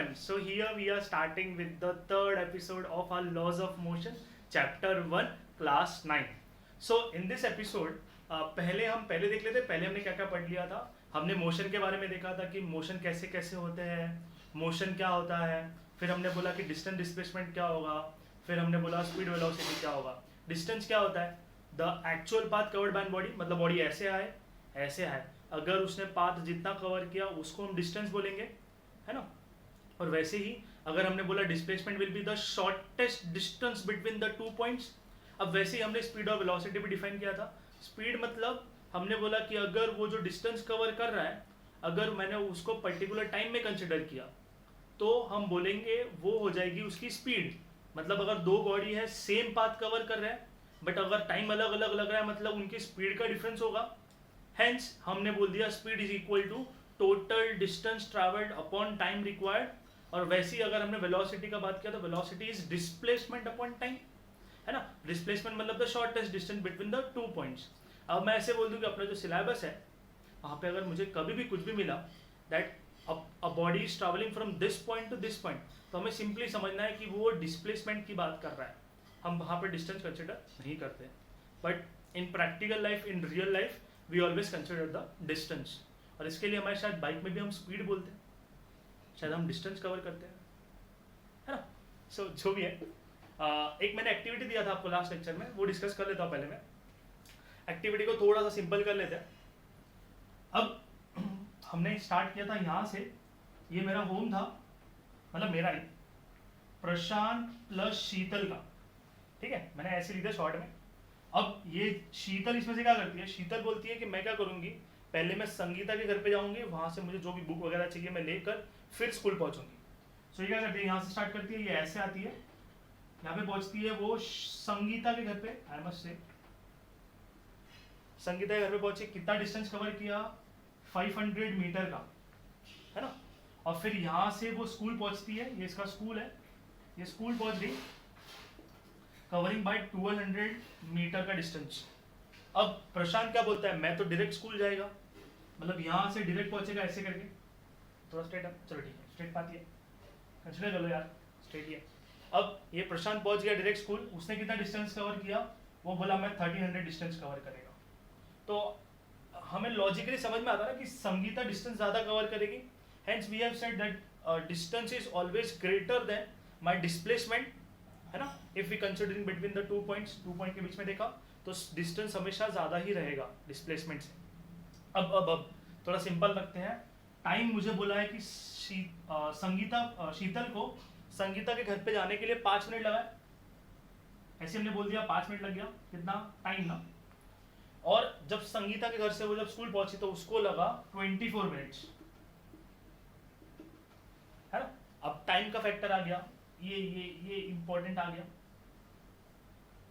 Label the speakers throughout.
Speaker 1: everyone. So here we are starting with the third episode of our Laws of Motion, Chapter 1, Class 9. So in this episode, पहले देख लेते, पहले हमने क्या क्या पढ़ लिया था. हमने मोशन के बारे में देखा था कि मोशन कैसे कैसे होते हैं, मोशन क्या होता है, फिर हमने बोला कि डिस्टेंस डिस्प्लेसमेंट क्या होगा, फिर हमने बोला स्पीड वेलोसिटी क्या होगा. डिस्टेंस क्या होता है, the actual path covered by body, मतलब बॉडी ऐसे आए, अगर उसने पाथ जितना कवर किया उसको हम डिस्टेंस बोलेंगे, है ना. और वैसे ही अगर हमने बोला displacement will be the shortest distance between the 2 points. अब वैसे ही हमने स्पीड और वेलोसिटी भी डिफाइन किया था. स्पीड मतलब हमने बोला कि अगर वो जो डिस्टेंस कवर कर रहा है, अगर मैंने उसको पर्टिकुलर टाइम में कंसिडर किया तो हम बोलेंगे वो हो जाएगी उसकी स्पीड. मतलब अगर दो बॉडी है सेम पाथ कवर कर रहे हैं बट अगर टाइम अलग अलग लग रहा है, मतलब उनकी स्पीड का डिफरेंस होगा. हेंस हमने बोल दिया speed is equal to total distance travelled upon time required. और वैसे ही अगर हमने वेलोसिटी का बात किया तो velocity is displacement upon time, है ना. डिस्प्लेसमेंट मतलब the shortest distance between the 2 points. अब मैं ऐसे बोल दूं कि अपना जो सिलेबस है वहाँ पे अगर मुझे कभी भी कुछ भी मिला that a body is travelling from this point two this point, तो हमें सिंपली समझना है कि वो डिस्प्लेसमेंट की बात कर रहा है. हम वहाँ पे डिस्टेंस कंसिडर नहीं करते, but in practical life, in real life we always consider the distance. और इसके लिए हमारे शायद बाइक में भी हम स्पीड बोलते हैं, शायद हम डिस्टेंस कवर करते हैं, है ना. सो जो भी है, एक मैंने एक्टिविटी दिया था आपको लास्ट लेक्चर में, वो डिस्कस कर लेता हूँ. पहले मैं एक्टिविटी को थोड़ा सा सिंपल कर लेते हैं. अब हमने स्टार्ट किया था यहाँ से, ये मेरा होम था, मतलब मेरा ही, प्रशांत प्लस शीतल का, ठीक है. मैंने ऐसे लिखा शॉर्ट में. अब ये शीतल इसमें से क्या करती है, शीतल बोलती है कि मैं क्या करूँगी, पहले मैं संगीता के घर पे जाऊँगी, वहाँ से मुझे जो भी बुक वगैरह चाहिए मैं लेकर फिर स्कूल पहुँचूँगी. सो ये क्या करती है, यहाँ से स्टार्ट करती है, ये ऐसे आती है, यहाँ पे पहुँचती है वो संगीता के घर पे. आई मस्ट से संगीता के घर पे पहुँची, कितना डिस्टेंस कवर किया, 500 मीटर का, है ना. और फिर यहाँ से वो स्कूल पहुँचती है, ये इसका स्कूल है, ये स्कूल पहुँच गई कवरिंग बाय 1200 मीटर का डिस्टेंस. अब प्रशांत क्या बोलता है, मैं तो डायरेक्ट स्कूल जाएगा, मतलब यहाँ से डायरेक्ट पहुँचेगा ऐसे करके, थोड़ा स्ट्रेट अप, चलो ठीक है, स्ट्रेट पाती है, कंसिडर कर लो यार, स्ट्रेट ही है. अब ये प्रशांत पहुँच गया डायरेक्ट स्कूल, उसने कितना डिस्टेंस कवर किया, वो बोला मैं 1300 डिस्टेंस कवर करेगा. तो हमें लॉजिकली समझ में आता है कि संगीता डिस्टेंस ज़्यादा कवर करेगी. Hence we have said that distance is always greater than my displacement, है ना. If we considering between the 2 points, 2 point के बीच में देखा तो डिस्टेंस हमेशा ज़्यादा ही रहेगा डिस्प्लेसमेंट से. अब थोड़ा सिंपल रखते हैं. टाइम मुझे बोला है कि शीतल को संगीता के घर पे जाने के लिए 5 मिनट लगा है, ऐसे हमने बोल दिया 5 मिनट लग गया, कितना टाइम ना. और जब संगीता के घर से वो जब स्कूल पहुंची तो उसको लगा 24 मिनट्स, है ना. अब टाइम का फैक्टर आ गया, ये इंपॉर्टेंट आ गया.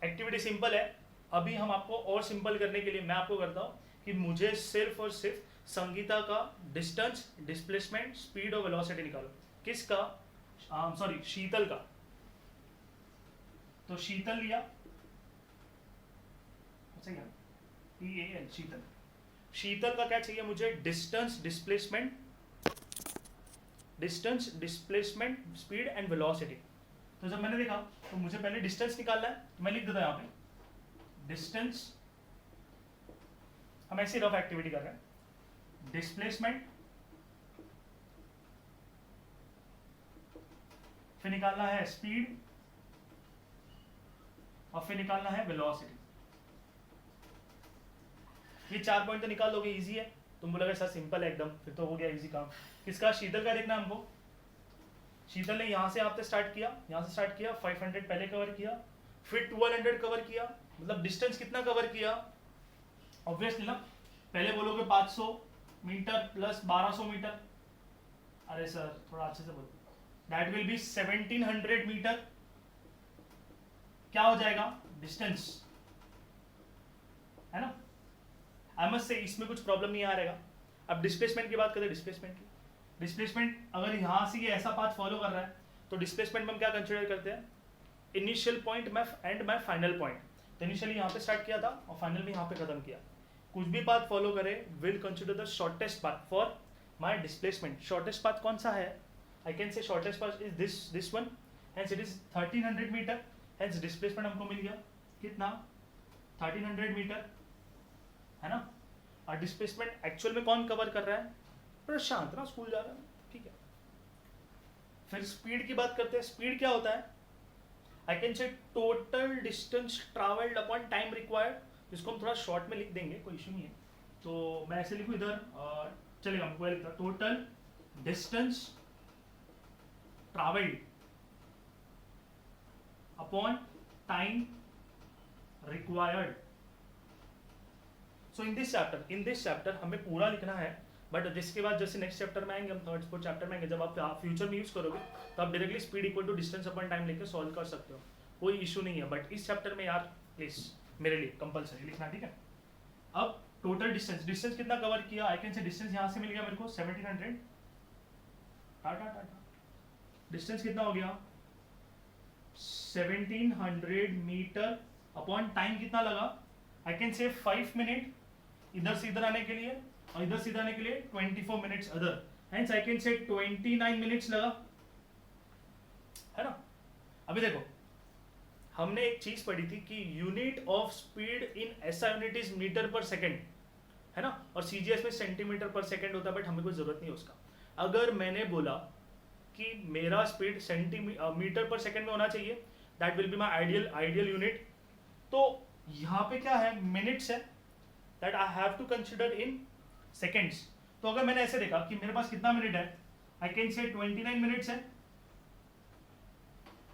Speaker 1: एक्टिविटी सिंपल है. अभी हम आपको और सिंपल करने के लिए मैं आपको करता हूँ कि मुझे सिर्फ और सिर्फ संगीता का डिस्टेंस, डिस्प्लेसमेंट, स्पीड और वेलोसिटी निकालो. किसका, सॉरी शीतल का. तो शीतल लिया, शीतल, शीतल का क्या चाहिए मुझे, distance, displacement, speed and velocity. तो जब मैंने देखा तो मुझे पहले डिस्टेंस निकालना है, तो मैं लिख देता यहाँ पे डिस्टेंस. हम ऐसी रफ एक्टिविटी कर रहे हैं. डिस्प्लेसमेंट, फिर निकालना है स्पीड, और फिर निकालना है वेलोसिटी. ये 4 पॉइंट तो निकाल दोगे, इजी है. तुम बोलोगे सर सिंपल है एकदम, फिर तो हो गया इजी काम. किसका, शीतल का देखना हमको. शीतल ने यहाँ से आपसे स्टार्ट किया, 500 पहले कवर किया, फिर 1200 कवर किया, मतलब डिस्टेंस कितना कवर किया. ऑब्वियसली ना, पहले बोलोगे 500 मीटर प्लस 1200 मीटर, अरे सर थोड़ा अच्छे से बोलो, दैट विल बी 1700 मीटर. क्या हो जाएगा, डिस्टेंस, है ना. आई मस्ट से इसमें कुछ प्रॉब्लम नहीं आ रहेगा. अब डिस्प्लेसमेंट की बात करें, डिस्प्लेसमेंट अगर यहाँ से ये ऐसा पाथ फॉलो कर रहा है तो डिस्प्लेसमेंट में हम क्या कंसिडर करते हैं, initial point and my final point. तो इनिशियली यहाँ पे स्टार्ट किया था और फाइनल में यहाँ पे खत्म किया. कुछ भी पाथ फॉलो करे will consider the shortest path for my displacement. Shortest path कौन सा है, I can say shortest path is this one, hence it is 1300 metre, hence displacement हमको मिल गया कितना 1300 मीटर, है ना। और डिस्प्लेसमेंट एक्चुअल में कौन कवर कर रहा है, प्रशांत ना, स्कूल जा रहा है, ठीक है। फिर स्पीड की बात करते हैं, स्पीड क्या होता है, आई कैन से total distance travelled upon time required, जिसको हम थोड़ा शॉर्ट में लिख देंगे, कोई इशू नहीं है। तो मैं ऐसे लिखूँ इधर, चलेगा, हमको लिखता total distance travelled upon time required. So in this chapter हमें पूरा लिखना है, बट जिसके बाद जैसे नेक्स्ट चैप्टर में आएंगे, हम थर्ड फोर्थ चैप्टर में आएंगे, जब आप फ्यूचर में यूज करोगे तो आप directly speed equal to distance upon time लेकर सॉल्व कर सकते हो, कोई इशू नहीं है। बट इस चैप्टर में यार प्लीज मेरे लिए कंपलसरी लिखना, ठीक है। अब टोटल डिस्टेंस कितना कवर किया, आई कैन से डिस्टेंस यहाँ से मिल गया मेरे को 1700, टाटा डिस्टेंस कितना हो गया 1700 मीटर अपॉन टाइम कितना लगा, आई कैन से 5 मिनट इधर से इधर आने के लिए, और इधर से इधर आने के लिए 24 minutes other, hence I can से 29 मिनट्स लगा, है ना। अभी देखो हमने एक चीज पढ़ी थी कि यूनिट ऑफ स्पीड इन ऐसा unit is metre per second, है ना, और सीजीएस में सेंटीमीटर पर सेकेंड होता है, बट हमें कोई जरूरत नहीं है उसका। अगर मैंने बोला कि मेरा स्पीड सेंटीमीटर पर सेकेंड में होना चाहिए, that will be my ideal unit, तो यहाँ पे क्या है, मिनट्स है, that I have to consider in seconds. तो अगर मैंने ऐसे देखा कि मेरे पास कितना मिनट है, आई कैन से 29 मिनट्स है,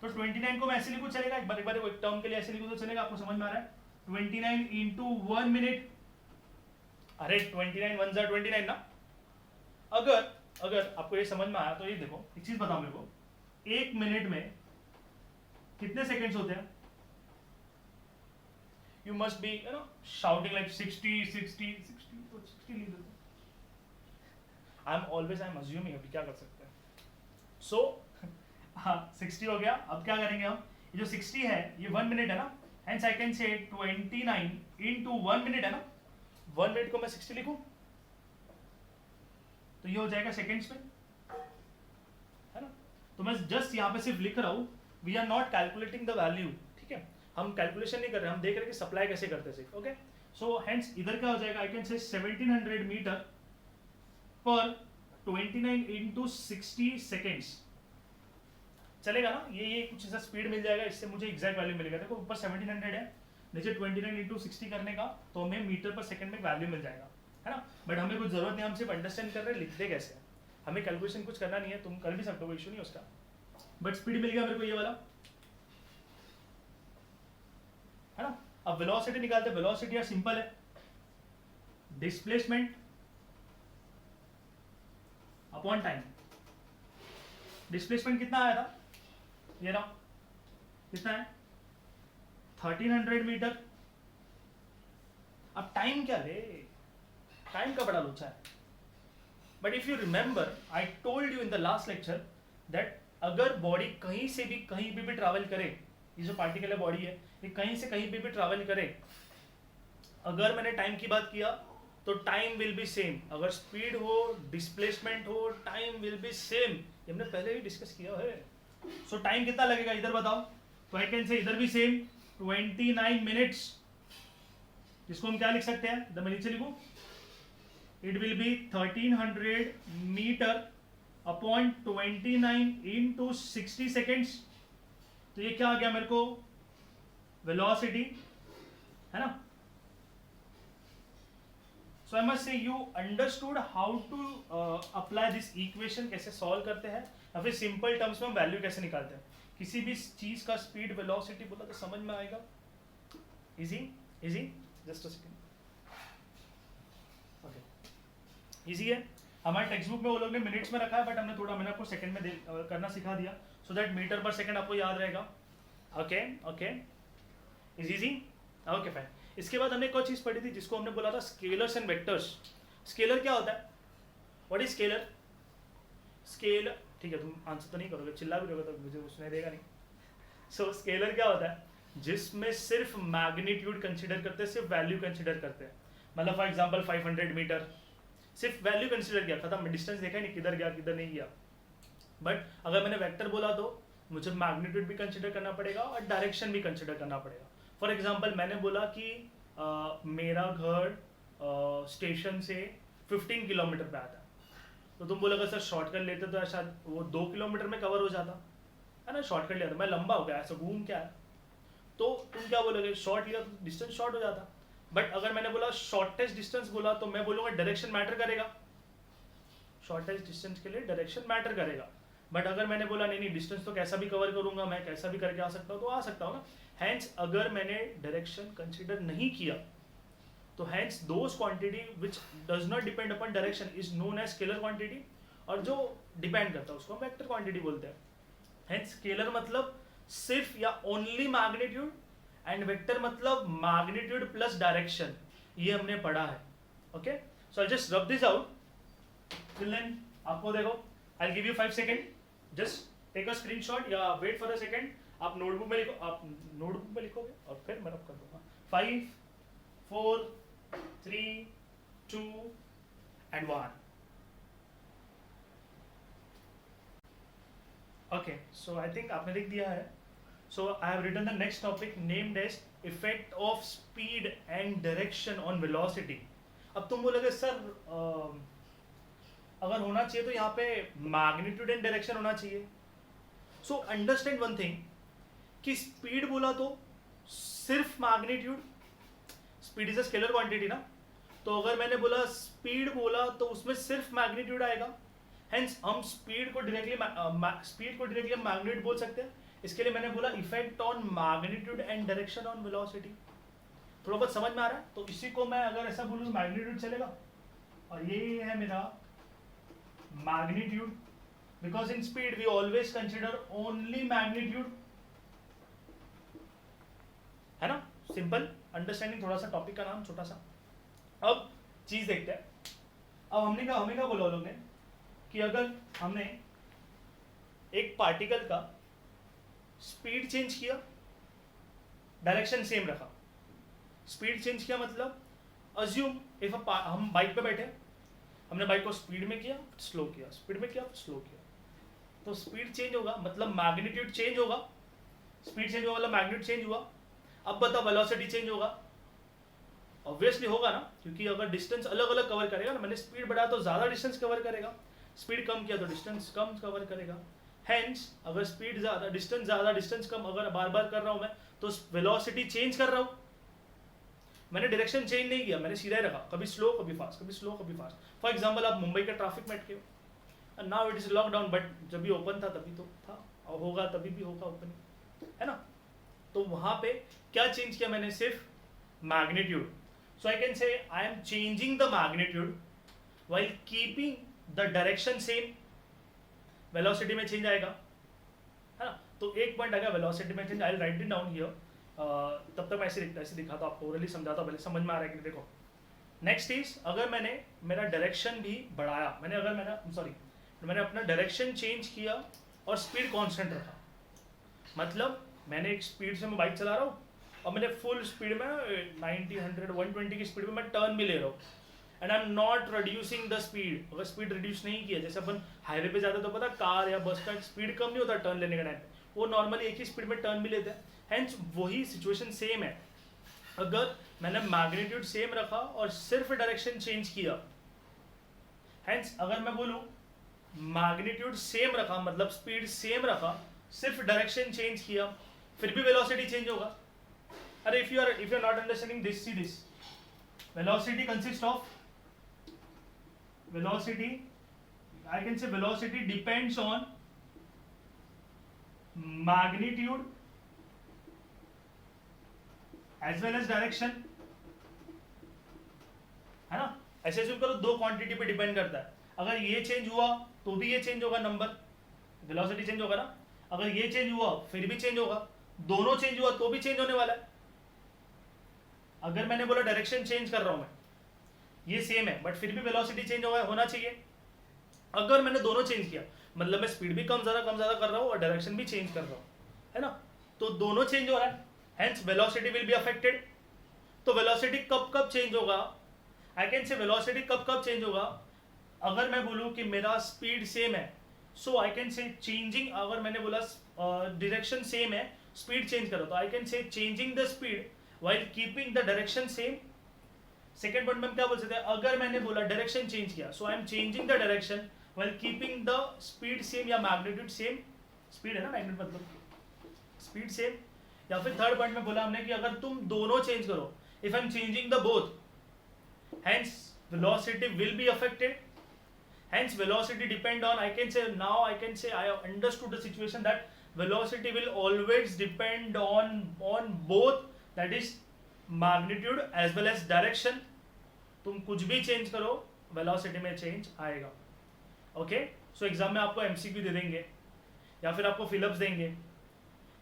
Speaker 1: तो 29 को मैं ऐसे लिखूं चलेगा, एक बार एक टर्म के लिए ऐसे लिखूं तो चलेगा, आपको समझ में आ रहा है, 29 इंटू 1 मिनट, अरे 29 1 जा 29 ना। अगर आपको ये समझ में आया तो ये देखो, एक चीज बताओ मेरे को, एक मिनट में कितने सेकेंड्स होते हैं, you must be shouting like 60 I'm assuming, अभी क्या कर सकते हैं, so हाँ 60 हो गया। अब क्या करेंगे हम, ये जो 60 है ये 1 मिनट है ना, hence I can say 29 into 1 minute है ना, 1 मिनट को मैं 60 लिखूं तो ये हो जाएगा सेकेंड्स में, है ना। तो मैं जस्ट यहाँ पे सिर्फ लिख रहा हूँ, we are not calculating the value, ठीक है, हम कैलकुलेशन नहीं कर रहे, हम देख रहे हैं कि सप्लाई कैसे करते हैं, ओके। सो हेंस इधर क्या हो जाएगा, आई कैन से 1700 मीटर पर 29 इंटू 60 सेकेंड्स, चलेगा ना। ये कुछ ऐसा स्पीड मिल जाएगा, इससे मुझे एग्जैक्ट वैल्यू मिलेगा। देखो ऊपर 1700 है, नीचे 29 इंटू 60 करने का, तो हमें मीटर पर सेकंड में वैल्यू मिल जाएगा, है ना। बट हमें कुछ जरूरत नहीं, हम सिर्फ अंडरस्टैंड कर रहे हैं, लिखते कैसे, हमें कैलकुलेशन कुछ करना नहीं है, तुम कर भी सकते हो, कोई इशू नहीं उसका। बट स्पीड मिल गया मेरे को ये वाला, है ना। अब वेलोसिटी निकालते हैं, वेलोसिटी यार सिंपल है, डिस्प्लेसमेंट अपॉन टाइम। डिस्प्लेसमेंट कितना आया था, ये रहा, कितना है 1300 मीटर। अब टाइम क्या ले, टाइम का बड़ा लोचा है, but if you remember I told you in the last lecture that अगर बॉडी कहीं से भी कहीं भी ट्रैवल करे, ये जो पार्टिकुलर बॉडी है ये कहीं से कहीं भी ट्रैवल करे, अगर मैंने टाइम की बात किया तो टाइम विल बी सेम, अगर स्पीड हो डिस्प्लेसमेंट हो टाइम विल बी सेम, ये हमने पहले ही डिस्कस किया है। सो टाइम कितना लगेगा इधर बताओ, तो आई कैन से इधर भी सेम 29 मिनट्स, जिसको हम क्या लिख सकते हैं, इधर मैं नीचे लिखूं, it will be 1300 metre upon 29 into 60 seconds. तो ये क्या आ गया मेरे को, वेलोसिटी, है ना। So I must say you understood how to apply this equation, कैसे सॉल्व करते हैं, या फिर सिंपल टर्म्स में वैल्यू कैसे निकालते हैं। किसी भी चीज का स्पीड वेलोसिटी बोला तो समझ में आएगा, easy just a second, okay easy है। हमारे टेक्स्ट बुक में वो लोग ने मिनट्स में रखा है, बट हमने थोड़ा मैंने आपको सेकंड में करना सिखा दिया, सो दैट मीटर पर सेकंड आपको याद रहेगा। Okay is easy, okay fine. इसके बाद हमने एक और चीज पढ़ी थी जिसको हमने बोला था स्केलर्स एंड वेक्टर्स। स्केलर क्या होता है, व्हाट इज स्केलर, स्केलर, ठीक है तुम आंसर तो नहीं करोगे, चिल्ला भी रहोगे तो मुझे उसने देगा नहीं। सो स्केलर क्या होता है, जिसमें सिर्फ मैग्नीट्यूड कंसिडर करते हैं, सिर्फ वैल्यू कंसिडर करते हैं। मतलब फॉर एग्जांपल 500 मीटर, सिर्फ वैल्यू कंसिडर किया, खत्म, डिस्टेंस देखा नहीं किधर गया किधर नहीं गया, बट अगर मैंने वेक्टर बोला तो मुझे मैग्नीट्यूड भी कंसिडर करना पड़ेगा और डायरेक्शन भी कंसिडर करना पड़ेगा. फॉर एग्जाम्पल मैंने बोला कि मेरा घर स्टेशन से 15 किलोमीटर पे आता है, तो तुम बोलोगे सर शॉर्टकट लेते तो शायद वो 2 किलोमीटर में कवर हो जाता है ना. शॉर्टकट लिया तो मैं लंबा हो गया, ऐसा घूम क्या है, तो तुम क्या बोलोगे, शॉर्ट लिया तो डिस्टेंस शॉर्ट हो जाता. बट अगर मैंने बोला शॉर्टेस्ट डिस्टेंस बोला तो मैं बोलूँगा डायरेक्शन मैटर करेगा. शॉर्टेस्ट डिस्टेंस के लिए डायरेक्शन मैटर करेगा. बट अगर मैंने बोला नहीं डिस्टेंस तो कैसा भी कवर करूंगा, मैं कैसा भी करके आ सकता हूँ, तो आ सकता हूँ ना. हैंस अगर मैंने डायरेक्शन कंसिडर नहीं किया तो hence those quantity which does not depend upon direction is known as scalar quantity, और जो डिपेंड करता है उसको हम वेक्टर क्वांटिटी बोलते हैं. हैंस स्केलर मतलब सिर्फ या ओनली मैग्नीट्यूड एंड वेक्टर मतलब मैग्नीट्यूड प्लस डायरेक्शन. ये हमने पढ़ा है. Okay, so I just rub this out. Fill in आपको देखो, I give you 5 second, just take a screenshot या वेट फॉर अ सेकेंड. आप नोटबुक में लिखो, आप नोटबुक में लिखोगे और फिर मैं रब कर दूंगा. 5 4 3 2 and 1. Okay, so I think आपने लिख दिया है. So I have written the next topic named as effect of speed and direction on velocity. अब तुम बोलोगे सर अगर होना चाहिए तो यहाँ पे मैग्नीट्यूड एंड डायरेक्शन होना चाहिए. सो अंडरस्टैंड वन थिंग कि स्पीड बोला तो सिर्फ magnitude, speed is a scalar quantity ना, तो अगर मैंने बोला स्पीड बोला तो उसमें सिर्फ मैग्नीट्यूड आएगा. हेंस हम स्पीड को डायरेक्टली मैग्नीट्यूड बोल सकते हैं. इसके लिए मैंने बोला effect on magnitude and direction on velocity. थोड़ा बहुत समझ में आ रहा है. तो इसी को मैं अगर ऐसा बोलूँ मैग्नीट्यूड चलेगा, और ये है मेरा magnitude, because in speed we always consider only magnitude, है ना. सिंपल अंडरस्टैंडिंग, थोड़ा सा टॉपिक का नाम छोटा सा. अब चीज देखते हैं. अब हमें क्या बोला लोगों ने कि अगर हमने एक पार्टिकल का स्पीड चेंज किया, डायरेक्शन सेम रखा. स्पीड चेंज किया मतलब अज्यूम इफ हम बाइक पे बैठे, हमने बाइक को स्पीड में किया, स्लो किया, स्पीड में किया, स्लो किया, तो स्पीड चेंज होगा मतलब मैग्नीट्यूड चेंज होगा. स्पीड चेंज हुआ मतलब मैग्नीट्यूड चेंज हुआ. अब बताओ वेलोसिटी चेंज होगा, ऑब्वियसली होगा ना, क्योंकि अगर डिस्टेंस अलग अलग कवर करेगा ना, मैंने स्पीड बढ़ाया तो ज़्यादा डिस्टेंस कवर करेगा, स्पीड कम किया तो डिस्टेंस कम कवर करेगा. हैंस अगर स्पीड ज़्यादा, डिस्टेंस कम अगर बार बार कर रहा हूँ मैं, तो वेलोसिटी चेंज कर रहा हूँ. मैंने डायरेक्शन चेंज नहीं किया, मैंने सीधा ही रखा, कभी स्लो कभी फास्ट, कभी स्लो कभी फास्ट. फॉर एग्जाम्पल आप मुंबई के ट्रैफिक में अटके हो, now it is lockdown, but जब भी ओपन था तभी तो था, और होगा तभी भी होगा ओपनिंग, है ना. तो वहाँ पे क्या चेंज किया मैंने, सिर्फ मैग्नीट्यूड. सो आई कैन से आई am changing the magnitude while keeping the direction same. Velocity में चेंज आएगा, है ना. तो एक पॉइंट आएगा वेलोसिटी में change. I will write it down here. तब तक मैं ऐसे दिखाता हूँ आपको, ओरली समझाता हूँ, पहले समझ में आ रहा है कि नहीं. देखो नेक्स्ट इज, अगर मैंने मेरा डायरेक्शन भी बढ़ाया, मैंने अपना डायरेक्शन चेंज किया और स्पीड कांस्टेंट रखा. मतलब मैंने एक स्पीड से मैं बाइक चला रहा हूँ और मैंने फुल स्पीड में 90 100 120 की स्पीड में मैं टर्न भी ले रहा हूँ, and I am not reducing the speed. अगर स्पीड रिड्यूस नहीं किया, जैसे अपन हाईवे पे जाते तो पता कार या बस का स्पीड कम नहीं होता टर्न लेने का टाइम, वो नॉर्मली एक ही स्पीड में टर्न भी लेते हैं. हैंस वही सिचुएशन सेम है. अगर मैंने मैग्नीट्यूड सेम रखा और सिर्फ डायरेक्शन चेंज किया, हैंस अगर मैं बोलूँ मैग्नीट्यूड सेम रखा मतलब स्पीड सेम रखा, सिर्फ डायरेक्शन चेंज किया, फिर भी वेलोसिटी चेंज होगा. अरे if you are not understanding this, see this. Velocity consist of, velocity I can say velocity depends on magnitude as well as direction, है ना. ऐसे assume करो दो क्वांटिटी पे डिपेंड करता है. अगर ये चेंज हुआ तो भी ये चेंज होगा, नंबर वेलोसिटी चेंज होगा ना. अगर ये चेंज हुआ फिर भी चेंज होगा, दोनों चेंज हुआ तो भी चेंज होने वाला है. अगर मैंने बोला डायरेक्शन चेंज कर रहा हूं मैं, ये सेम है बट फिर भी वेलोसिटी चेंज होना चाहिए. अगर मैंने दोनों चेंज किया मतलब मैं स्पीड भी कम ज़्यादा कर रहा हूँ और डायरेक्शन भी चेंज कर रहा हूँ, है ना, तो दोनों चेंज हो रहा है. Hence velocity will be affected. तो वेलोसिटी कब चेंज होगा, आई कैन से वेलोसिटी कब चेंज होगा, अगर मैं बोलूँ कि मेरा स्पीड सेम है सो आई कैन से चेंजिंग, अगर मैंने बोला डायरेक्शन सेम है, स्पीड चेंज करो, तो आई कैन से changing the speed while keeping the direction same. Second point में हम क्या बोल सकते हैं, अगर मैंने बोला डायरेक्शन चेंज किया, so I am changing the direction while keeping the speed same या मैग्नीट्यूड सेम। स्पीड है ना, मैग्नीट्यूड मतलब स्पीड सेम। या फिर थर्ड पॉइंट में बोला हमने कि अगर तुम दोनों चेंज करो, if I am changing the both, hence velocity will be affected, hence velocity depend on, I can say now, I can say I have understood the situation that velocity will always depend on both, that is magnitude as well as direction। तुम कुछ भी change करो velocity में change आएगा। Okay, so exam में आपको MCQ दे देंगे या फिर आपको फिलअप्स देंगे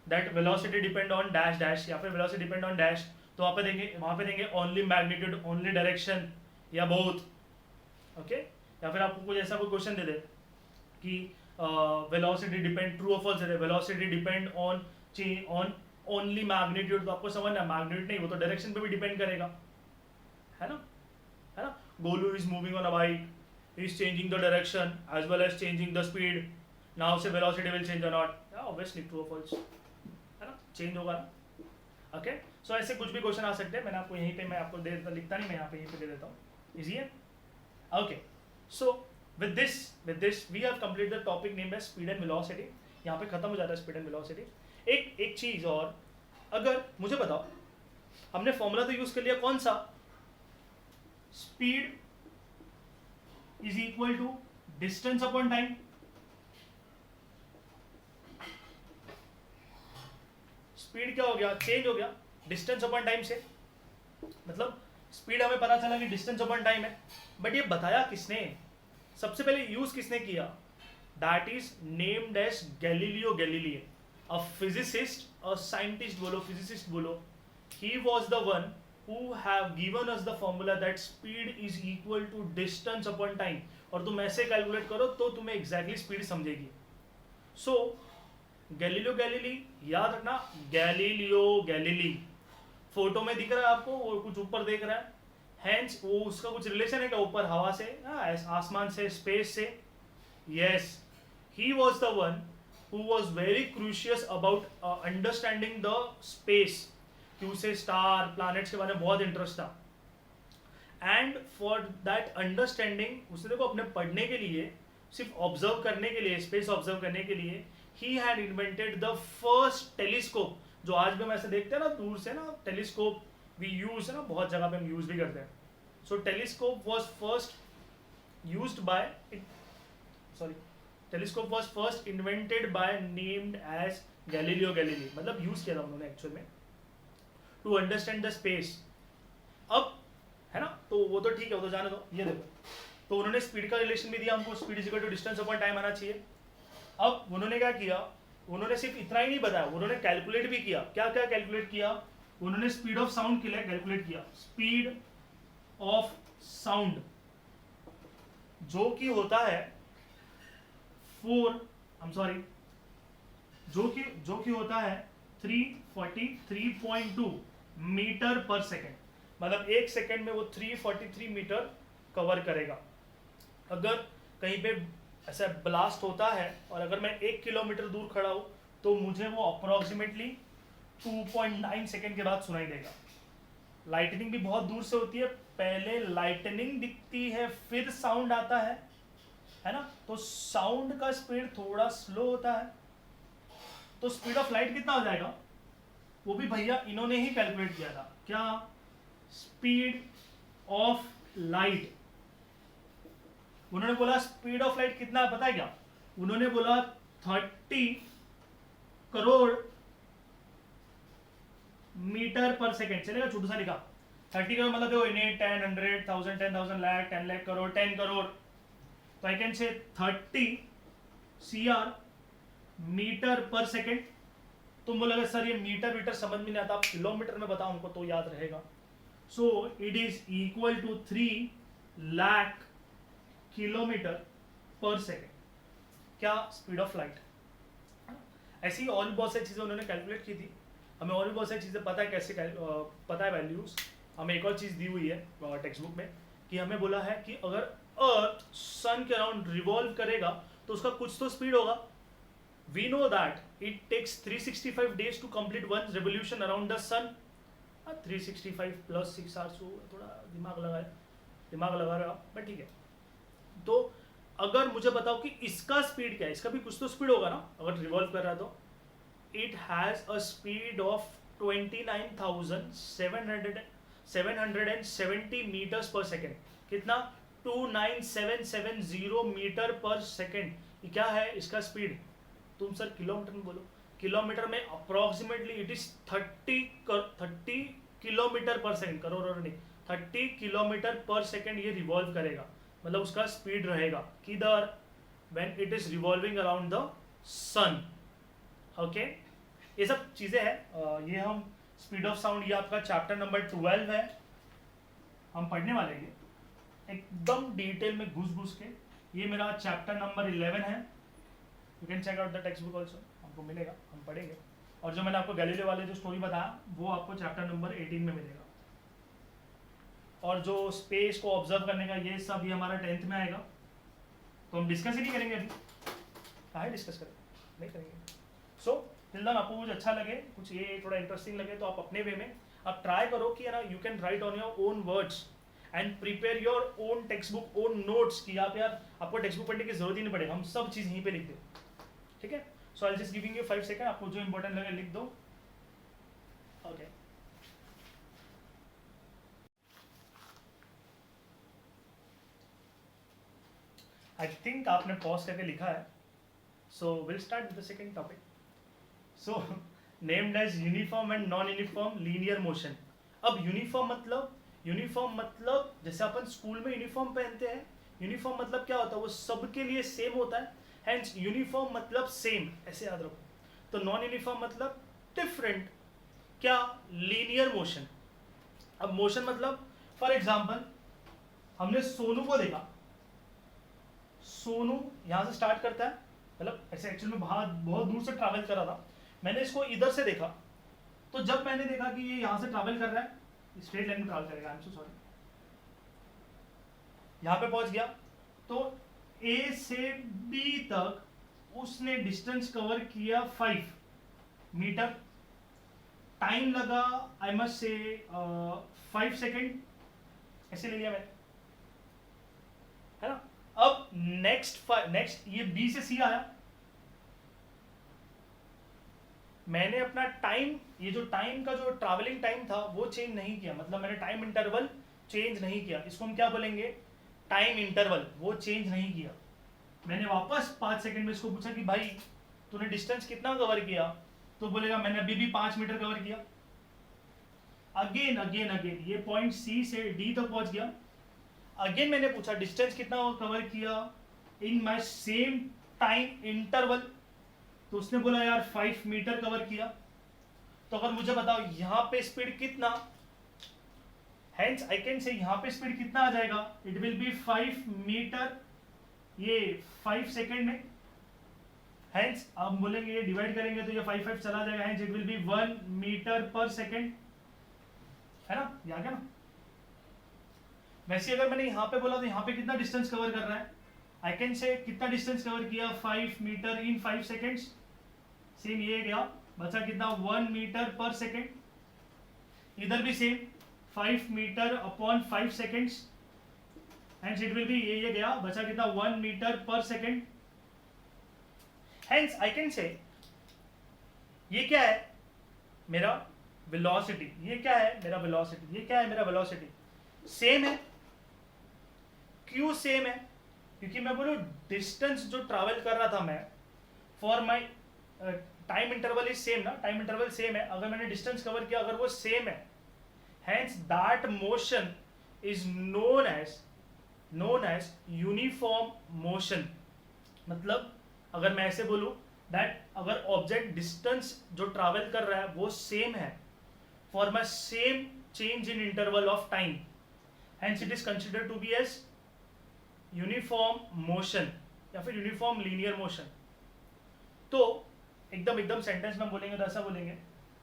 Speaker 1: that velocity depend on dash dash, या फिर वेलोसिटी डिपेंड ऑन डैश, तो वहाँ पे देंगे ओनली मैग्नीट्यूड, ओनली डायरेक्शन या बोथ। ओके, या फिर आपको कुछ ऐसा कोई क्वेश्चन दे दे कि वेलोसिटी डिपेंड, ट्रू और फॉल्स है, velocity depend on only magnitude, तो आपको समझना मैग्नीट्यूड नहीं, वो तो डायरेक्शन पे भी डिपेंड करेगा, है ना, है ना। Golu is moving on a bike, he is changing the direction as well as changing the speed, now say velocity will change or not, yeah, obviously true or false, है ना, चेंज होगा ना। ओके, सो ऐसे कुछ भी क्वेश्चन आ सकते हैं, मैंने आपको यहीं पे, मैं आपको दे लिखता नहीं, मैं यहाँ पे यहीं पे दे देता हूँ, इजी है। Okay, so with this we have completed the topic named as speed and velocity। यहाँ पे खत्म हो जाता है स्पीड एंड वेलोसिटी। एक चीज और, अगर मुझे बताओ, हमने फॉर्मूला तो यूज कर लिया कौन सा, speed is equal to distance upon time। Speed क्या हो गया, चेंज हो गया डिस्टेंस अपॉन टाइम से, मतलब स्पीड हमें पता चला कि डिस्टेंस अपॉन टाइम है, बट ये बताया किसने, सबसे पहले यूज किसने किया, that is named as Galileo Galilei, a physicist, a scientist बोलो, फिजिसिस्ट बोलो, he was the one who have given us the formula that speed is equal to distance upon time। और तुम ऐसे कैलकुलेट करो तो तुम्हें एग्जैक्टली स्पीड समझेगी। सो Galileo Galilei, याद रखना गैलीलियो गैलीली, फोटो में दिख रहा है आपको, वो कुछ ऊपर देख रहा है, हैंस वो उसका कुछ रिलेशन है क्या ऊपर हवा से, आसमान से, स्पेस से, yes, he was the one who was very curious about understanding the space, कि उसे स्टार प्लैनेट्स के बारे में बहुत इंटरेस्ट था, एंड फॉर दैट अंडरस्टैंडिंग उसने देखो अपने पढ़ने के लिए, सिर्फ ऑब्जर्व करने के लिए, स्पेस ऑब्जर्व करने के लिए, he had invented the first telescope, जो आज भी हम ऐसे देखते हैं ना दूर से ना, टेलीस्कोप वी यूज है ना, बहुत जगह पे हम यूज भी करते हैं। So telescope was first used by, sorry, telescope was first invented by named as Galileo Galilei, मतलब यूज किया था उन्होंने एक्चुअल में टू अंडरस्टैंड द स्पेस। अब है ना, तो वो तो ठीक है, वो तो जाने दो, ये देखो, तो उन्होंने स्पीड का रिलेशन भी दिया हमको, speed is equal to distance upon time आना चाहिए। अब उन्होंने क्या किया, उन्होंने सिर्फ इतना ही नहीं बताया, उन्होंने कैलकुलेट भी किया, क्या क्या कैलकुलेट किया, उन्होंने स्पीड ऑफ साउंड के लिए कैलकुलेट किया, स्पीड ऑफ साउंड जो कि होता है जो कि होता है 343.2 मीटर पर सेकेंड, मतलब एक सेकेंड में वो 343 मीटर कवर करेगा। अगर कहीं पे ऐसा ब्लास्ट होता है और अगर मैं 1 किलोमीटर दूर खड़ा हूं तो मुझे वो अप्रोक्सीमेटली 2.9 सेकेंड के बाद सुनाई देगा। लाइटनिंग भी बहुत दूर से होती है, पहले लाइटनिंग दिखती है फिर साउंड आता है ना, तो साउंड का स्पीड थोड़ा स्लो होता है, तो स्पीड ऑफ लाइट कितना हो जाएगा, वो भी भैया इन्होंने ही कैलकुलेट किया था, क्या, स्पीड ऑफ लाइट, उन्होंने बोला स्पीड ऑफ लाइट कितना पता है क्या, उन्होंने बोला 30 करोड़ मीटर पर सेकेंड, चलेगा, छोटा सा लिखा 30 करोड़, मतलब देखो इन्हें 10, 100, 1000, 10,000 लाख, 10 लाख करोड़, 10 करोड़, तो आई कैन से 30 CR मीटर पर सेकेंड। तुम बोलोगे सर ये मीटर समझ में नहीं आता, आप किलोमीटर में बताओ हमको तो याद रहेगा। So it is equal to 3 lakh kilometre per second, क्या, स्पीड ऑफ लाइट। ऐसी और भी बहुत सारी चीज़ें उन्होंने कैलकुलेट की थी, हमें और भी बहुत सारी चीज़ें पता है कैसे पता है वैल्यूज। हमें एक और चीज़ दी हुई है टेक्स्ट बुक में कि हमें बोला है कि अगर अर्थ सन के अराउंड रिवॉल्व करेगा तो उसका कुछ तो स्पीड होगा. We know that it takes 365 days to complete one revolution around the sun. 365 plus 6 hours, थोड़ा दिमाग लगा रहे हो आप, बट ठीक है. तो अगर मुझे बताओ कि इसका स्पीड क्या है, इसका भी कुछ तो स्पीड होगा ना अगर रिवॉल्व कर रहा है तो. It has a speed of 29,770 metres per second. कितना? 29770 मीटर पर सेकेंड. ये क्या है इसका स्पीड? तुम सर किलोमीटर में बोलो. किलोमीटर में approximately it is 30 kilometre per second. Crore नहीं, 30 किलोमीटर पर सेकेंड ये रिवॉल्व करेगा. मतलब उसका स्पीड रहेगा किधर? When it is revolving around the sun. Okay, ये सब चीज़ें हैं. ये हम स्पीड ऑफ साउंड, ये आपका चैप्टर नंबर 12 है, हम पढ़ने वाले हैं एकदम डिटेल में घुस के. ये मेरा चैप्टर नंबर 11 है. You can check out the text book also, हमको मिलेगा, हम पढ़ेंगे. और जो मैंने आपको गैलीलियो वाले जो स्टोरी बताया वो आपको चैप्टर नंबर 18 में मिलेगा. और जो स्पेस को ऑब्जर्व करने का ये सब ये हमारा 10th में आएगा. तो हम डिस्कस ही नहीं करेंगे अभी. कहाँ है डिस्कस करें? नहीं करेंगे. सो टिल देन आपको कुछ अच्छा लगे, कुछ ये थोड़ा इंटरेस्टिंग लगे तो आप अपने वे में आप ट्राई करो कि है ना, you can write on your own words and prepare your own text book, own notes. कि आप यार आपको टेक्स्ट बुक पढ़ने की जरूरत ही नहीं पड़ेगा, हम सब चीज़ यहीं पे लिख दें. ठीक है. So I just giving you 5 second, आपको जो इंपॉर्टेंट लगे लिख दो. ओके. आई थिंक आपने पॉज करके लिखा है. So will start with the second topic. So named as uniform and non uniform linear motion. अब यूनिफॉर्म मतलब जैसे अपन स्कूल में यूनिफॉर्म पहनते हैं. यूनिफॉर्म मतलब क्या होता है? वो सबके लिए सेम होता है. हैंस यूनिफॉर्म मतलब सेम, ऐसे याद रखो. तो नॉन यूनिफॉर्म मतलब डिफरेंट. क्या? Linear motion. अब मोशन मतलब फॉर एग्जाम्पल हमने सोनू को देखा. सोनू यहाँ से स्टार्ट करता है, मतलब ऐसे एक्चुअली में बहुत दूर से ट्रैवल कर रहा था. मैंने इसको इधर से देखा. तो जब मैंने देखा कि ये यहाँ से ट्रैवल कर रहा है, स्ट्रेट लाइन में ट्रैवल करेगा, आई एम सो सॉरी, यहाँ पे पहुंच गया. तो ए से बी तक उसने डिस्टेंस कवर किया 5 मीटर. टाइम लगा आई मस्ट से 5 सेकेंड. ऐसे ले लिया मैंने, है ना. अब नेक्स्ट ये बी से सी आया. मैंने अपना टाइम, ये जो टाइम का जो ट्रैवलिंग टाइम था वो चेंज नहीं किया. मतलब मैंने टाइम इंटरवल चेंज नहीं किया. इसको हम क्या बोलेंगे? Time interval. वो चेंज नहीं किया. मैंने वापस 5 सेकंड में इसको पूछा कि भाई तूने डिस्टेंस कितना कवर किया? तो बोलेगा मैंने अभी भी 5 मीटर कवर किया. अगेन ये पॉइंट सी से डी तक पहुंच गया. अगेन मैंने पूछा डिस्टेंस कितना कवर किया इन माई सेम टाइम इंटरवल. तो उसने बोला यार 5 मीटर कवर किया. तो अगर मुझे बताओ यहाँ पे स्पीड कितना, हेंस आई कैन से यहाँ पे स्पीड कितना आ जाएगा? इट विल बी 5 मीटर, ये 5 सेकेंड में. हेंस अब बोलेंगे ये डिवाइड करेंगे तो ये 5 चला जाएगा. Hence it will be 1 metre per second, है ना. ये आ गया ना. वैसे अगर मैंने यहाँ पे बोला तो यहाँ पे कितना डिस्टेंस कवर कर रहा है? आई कैन से कितना डिस्टेंस कवर किया? 5 मीटर इन 5 सेकेंड्स. सेम ये गया, बचा कितना? 1 मीटर पर सेकेंड. इधर भी same 5 metre upon 5 seconds. Hence it will be ये गया, बचा कितना? 1 metre per second. Hence I can say ये क्या है? मेरा वेलोसिटी. ये क्या है? मेरा वेलोसिटी. ये क्या है? मेरा वेलोसिटी. सेम है. क्यों सेम है? क्योंकि मैं बोलूँ डिस्टेंस जो ट्रैवल कर रहा था मैं, for my time interval is same ना. टाइम इंटरवल सेम है. अगर मैंने डिस्टेंस कवर किया, अगर वो सेम है, hence that motion is known as uniform motion. मतलब अगर मैं ऐसे बोलूँ दैट अगर ऑब्जेक्ट डिस्टेंस जो ट्रैवल कर रहा है वो सेम है for my same change in interval of time, hence it is considered to be as uniform motion या फिर यूनिफॉर्म लीनियर मोशन. तो एकदम सेंटेंस में बोलेंगे तो ऐसा बोलेंगे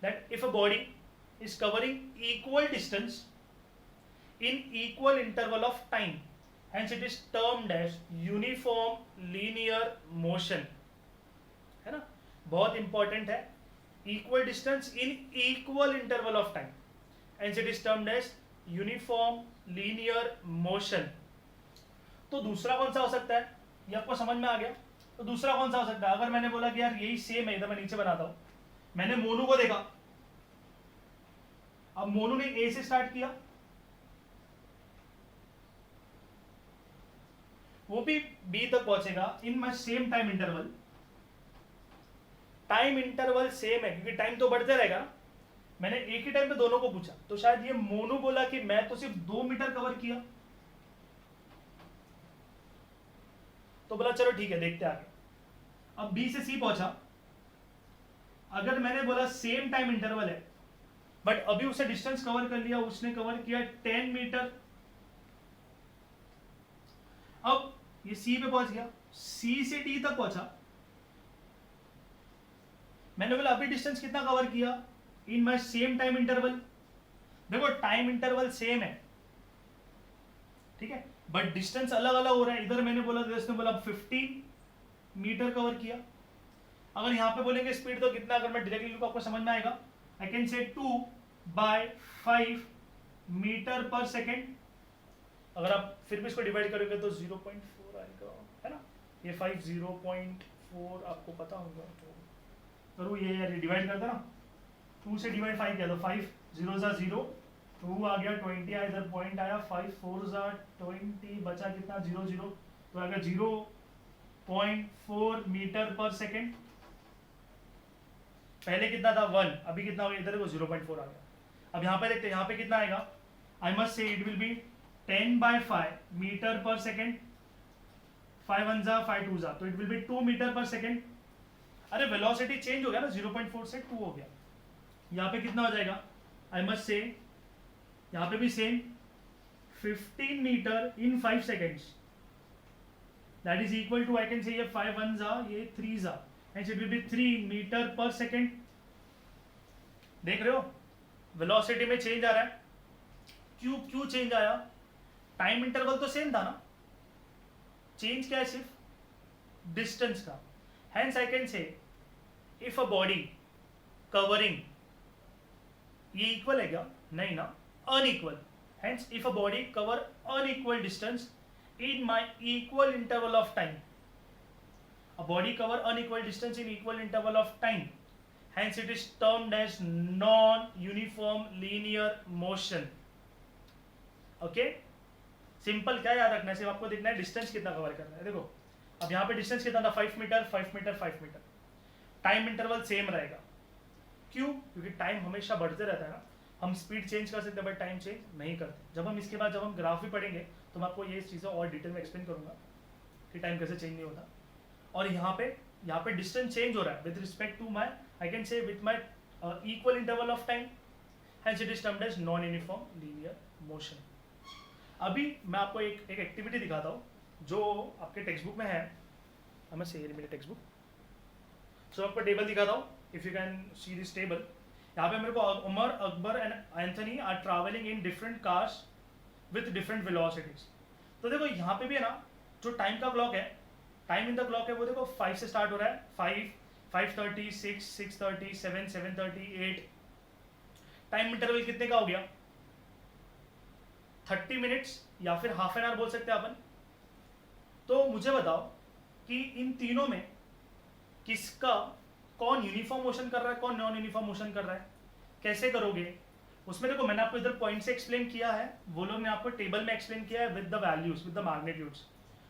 Speaker 1: that if a body is covering equal distance in equal interval of time, hence it is termed as uniform linear motion, है ना, बहुत इंपॉर्टेंट है. Equal distance in equal interval of time, hence it is termed as uniform linear motion. तो दूसरा कौन सा हो सकता है, ये आपको समझ में आ गया. तो दूसरा कौन सा हो सकता है, अगर मैंने बोला कि यार यही सेम है, इधर मैं नीचे बनाता हूं, मैंने मोनू को देखा, अब मोनू ने ए से स्टार्ट किया, वो भी बी तक पहुंचेगा in my same time interval. Time interval same है क्योंकि टाइम तो बढ़ते रहेगा ना. मैंने एक ही टाइम पे दोनों को पूछा, तो शायद ये मोनू बोला कि मैं तो सिर्फ 2 मीटर कवर किया, तो बोला चलो ठीक है देखते आगे. अब बी से सी पहुंचा, अगर मैंने बोला सेम टाइम इंटरवल है बट अभी उसे डिस्टेंस कवर कर लिया, उसने कवर किया 10 मीटर. अब ये सी पे पहुंच गया, सी से डी तक पहुंचा, मैंने बोला अभी डिस्टेंस कितना कवर किया इन माई सेम टाइम इंटरवल. देखो टाइम इंटरवल सेम है, ठीक है, बट डिस्टेंस अलग अलग हो रहा है. इधर मैंने बोला, इसने बोला 15 मीटर कवर किया. अगर यहां पे बोलेंगे स्पीड तो कितना, अगर मैं डायरेक्टली लिखूं आपको समझ में आएगा. आई कैन से 2/5 मीटर पर सेकेंड. अगर आप फिर भी इसको डिवाइड करोगे तो 0.4 आएगा, है ना. ये 5 0.4 आपको पता होगा, तो करो ये डिवाइड करते ना, 2 से डिवाइड 5 किया तो 5 0 ज़ा 0, 2 आ गया 20 आया, इधर पॉइंट आया, 5 4 ज़ा 20, बचा कितना 0 0, तो आएगा 0.4 मीटर पर सेकेंड. पहले कितना था 1, अभी कितना हो गया, इधर को 0.4 आ गया. अब यहाँ पे देखते हैं यहाँ पे कितना आएगा. I must say it will be 10/5 metre per second. 5 1 ज़ा 5 2 ज़ा, तो it will be 2 metre per second. अरे वेलोसिटी चेंज हो गया ना, 0.4 से 2 हो गया. यहाँ पे कितना हो जाएगा, आई मस्ट से यहाँ पे भी same 15 metre in 5 seconds. That is equal to, I can say ये 5 1 ज़ा, ये 3 ज़ा, and it will be 3 metre per second. देख रहे हो वेलोसिटी में चेंज आ रहा है. क्यों चेंज आया, टाइम इंटरवल तो सेम था ना, चेंज क्या है सिर्फ डिस्टेंस का. हेंस आई कैन से इफ अ बॉडी कवरिंग, ये इक्वल है क्या, नहीं ना, unequal. Hence if a body cover unequal distance in my equal interval of time, a body cover unequal distance in equal interval of time, hence it is termed as non-uniform linear motion. okay, simple क्या याद रखना है, सिर्फ आपको देखना है distance कितना cover करना है. देखो अब यहाँ पे डिस्टेंस कितना था, 5 metre 5 metre 5 metre. Time interval same रहेगा. क्यों, क्योंकि टाइम हमेशा बढ़ते रहता है ना. हम स्पीड चेंज कर सकते हैं बट टाइम चेंज नहीं करते. जब हम इसके बाद जब हम ग्राफ भी पढ़ेंगे तो मैं आपको ये चीज़ें और डिटेल में एक्सप्लेन करूंगा कि टाइम कैसे चेंज नहीं होता. और यहाँ पे डिस्टेंस चेंज हो रहा है with respect to my, I can say with my equal interval of time, hence it is termed as non uniform linear motion. अभी मैं आपको एक एक्टिविटी दिखाता हूँ जो आपके टेक्स्ट बुक में है. मैं से मेरे टेक्स्ट बुक, सो आपको टेबल दिखाता हूँ. If you can see this table, यहाँ पे मेरे को Umar, Akbar and Anthony are travelling in different cars with different velocities. तो देखो यहाँ पे भी है ना, जो टाइम का क्लॉक है, टाइम इन द क्लॉक है, वो देखो 5 से स्टार्ट हो रहा है. 5 5:30 6 6:30 7 7:30 8. टाइम इंटरवल कितने का हो गया, 30 मिनट्स या फिर हाफ एन आवर बोल सकते हैं अपन. तो मुझे बताओ कि इन तीनों में किसका, कौन यूनिफॉर्म मोशन कर रहा है, कौन नॉन यूनिफॉर्म मोशन कर रहा है. कैसे करोगे उसमें, देखो मैंने आपको इधर पॉइंट से एक्सप्लेन किया है, वो लोग ने आपको टेबल में एक्सप्लेन किया है with the values, with the magnitudes.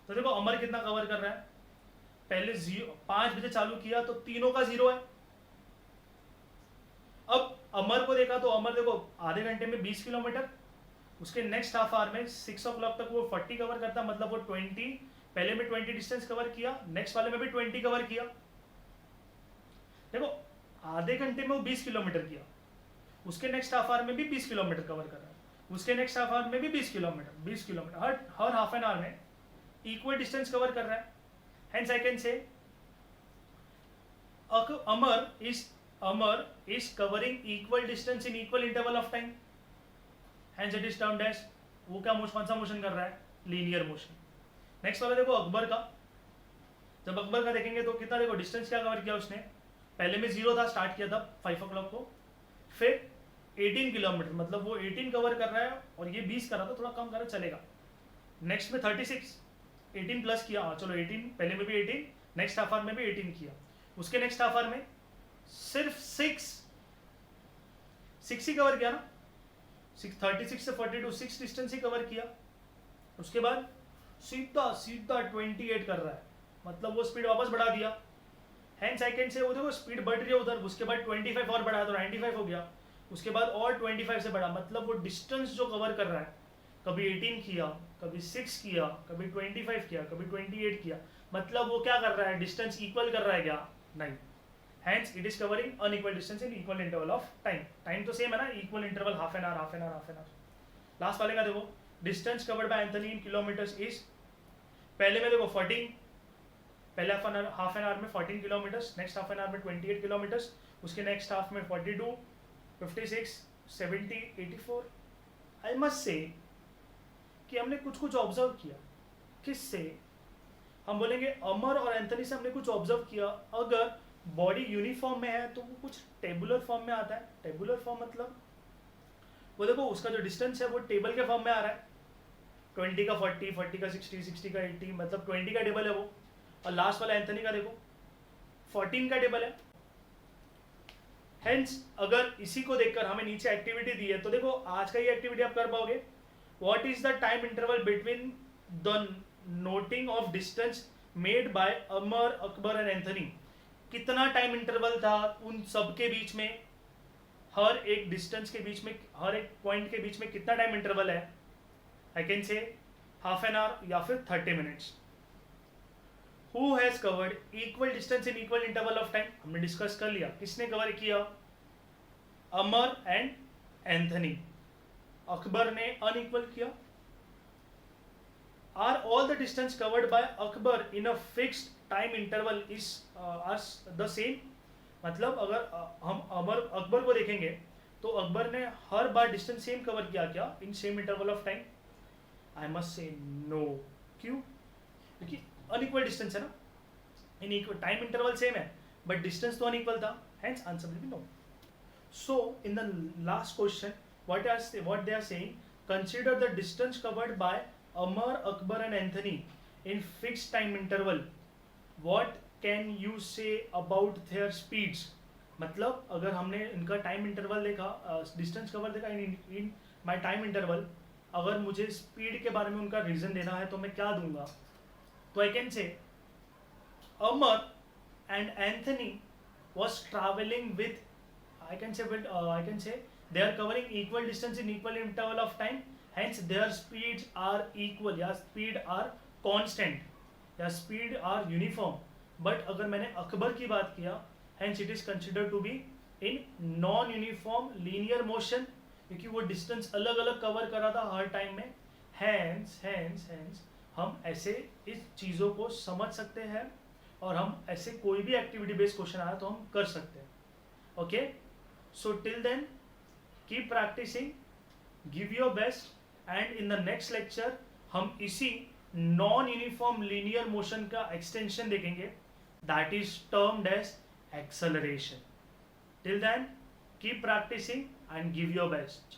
Speaker 1: तो देखो अमर कितना कवर कर रहा है, पहले 5 बजे चालू किया तो तीनों का 0 है. अब अमर को देखा तो अमर देखो आधे घंटे में 20 किलोमीटर, उसके नेक्स्ट हाफ आवर में 6 o'clock तक वो 40 कवर करता, मतलब वो 20, पहले में 20 डिस्टेंस कवर किया, नेक्स्ट वाले में भी 20 कवर किया. देखो आधे घंटे में वो 20 किलोमीटर किया, उसके नेक्स्ट हाफ आवर में भी 20 किलोमीटर कवर कर रहा है, उसके नेक्स्ट हाफ आवर में भी 20 किलोमीटर, हर हाफ एन आवर में इक्वल डिस्टेंस कवर कर रहा है. Hence I can say Amar is covering equal distance in equal interval of time. Hence it is termed as, वो क्या कौन सा मोशन कर रहा है, लीनियर मोशन। नेक्स्ट वाला देखो अकबर का। जब अकबर का देखेंगे तो कितना, देखो डिस्टेंस क्या कवर किया उसने, पहले में 0 था, स्टार्ट किया था 5 o'clock को, फिर 18 किलोमीटर, मतलब वो 18 कवर कर रहा है और ये 20 कर रहा था, थोड़ा कम कर रहा है, चलेगा। नेक्स्ट में 36, 18 प्लस किया, चलो 18, पहले में भी 18, नेक्स्ट हाफ आवर में भी 18 किया, उसके नेक्स्ट हाफ आवर में सिर्फ 6 ही कवर किया ना, 36 से 42 6 डिस्टेंस ही कवर किया। उसके बाद सीधा सीधा 28 कर रहा है, मतलब वो स्पीड वापस बढ़ा दिया। हैंस आई कैन से, वो देखो स्पीड बढ़ रही है उधर, उसके बाद 25 और बढ़ाया तो 95 हो गया, उसके बाद और 25 से बढ़ा, मतलब वो डिस्टेंस जो कवर कर रहा है, कभी 18 किया, कभी 6 किया, कभी 25 किया, कभी 28 किया, मतलब वो क्या कर रहा है, डिस्टेंस इक्वल कर रहा है क्या, नहीं। Hence it is covering unequal distance in equal interval of time. Time तो सेम है ना, equal interval, half an hour half an hour half an hour. Last वाले का देखो, distance covered by Anthony in kilometres is, पहले में देखो 14, पहले हाफ एन आवर में 14 kilometres, next half an hour में 28 किलोमीटर्स, उसके नेक्स्ट हाफ में 42, 56, 70, 84। आई मस्ट से कि हमने कुछ कुछ ऑब्जर्व किया, किससे, हम बोलेंगे अमर और एंथनी से हमने कुछ ऑब्जर्व किया। अगर बॉडी यूनिफॉर्म में है तो वो कुछ टेबुलर फॉर्म में आता है। टेबुलर फॉर्म मतलब वो देखो उसका जो डिस्टेंस है वो टेबल के फॉर्म में आ रहा है, 20 का 40, 40 का 60, 60 का 80, मतलब 20 का टेबल है वो। और लास्ट वाला एंथनी का देखो 14 का टेबल है। हेंस अगर इसी को देखकर हमें नीचे एक्टिविटी दी है तो देखो आज का ये एक्टिविटी आप कर पाओगे। What is the time interval between the noting of distance made by Amar, Akbar and Anthony. कितना टाइम इंटरवल था उन सब के बीच में, हर एक डिस्टेंस के बीच में, हर एक पॉइंट के बीच में कितना टाइम इंटरवल है। आई कैन से हाफ एन आवर या फिर 30 minutes. Who has covered equal distance in equal interval of time, हमने डिस्कस कर लिया, किसने कवर किया, अमर एंड एंथनी। अकबर ने अनइक्वल किया। Are all the distance covered by Akbar in a fixed time interval is the same, मतलब अगर हम अकबर को देखेंगे तो अकबर ने हर बार डिस्टेंस सेम कवर किया क्या in same interval of time. I must say no. क्यों, क्योंकि अनइक्वल डिस्टेंस है ना, in equal time interval same है बट डिस्टेंस तो अनइक्वल था, hence answer will be no. So in the last question what they are saying, consider the distance covered by Amar, Akbar and Anthony in fixed time interval. What can you say about their speeds? मतलब अगर हमने इनका time interval देखा, distance cover देखा in my time interval, अगर मुझे speed के बारे में उनका रीजन देना है तो मैं क्या दूंगा। तो आई can say Amar and Anthony was traveling with, I can say they are covering equal distance in equal interval of time, hence their speeds are equal या speed are constant या speed are uniform. but अगर मैंने अकबर की बात किया, hence it is considered to be in non uniform linear motion, क्योंकि वो distance अलग अलग कवर कर रहा था हर टाइम में। hence हम ऐसे इस चीज़ों को समझ सकते हैं और हम ऐसे कोई भी एक्टिविटी बेस्ड क्वेश्चन आया तो हम कर सकते हैं। Okay, so till then keep practising, give your best, and in the next lecture हम इसी नॉन यूनिफॉर्म लीनियर मोशन का एक्सटेंशन देखेंगे, that is termed as acceleration. Till then keep practising and give your best.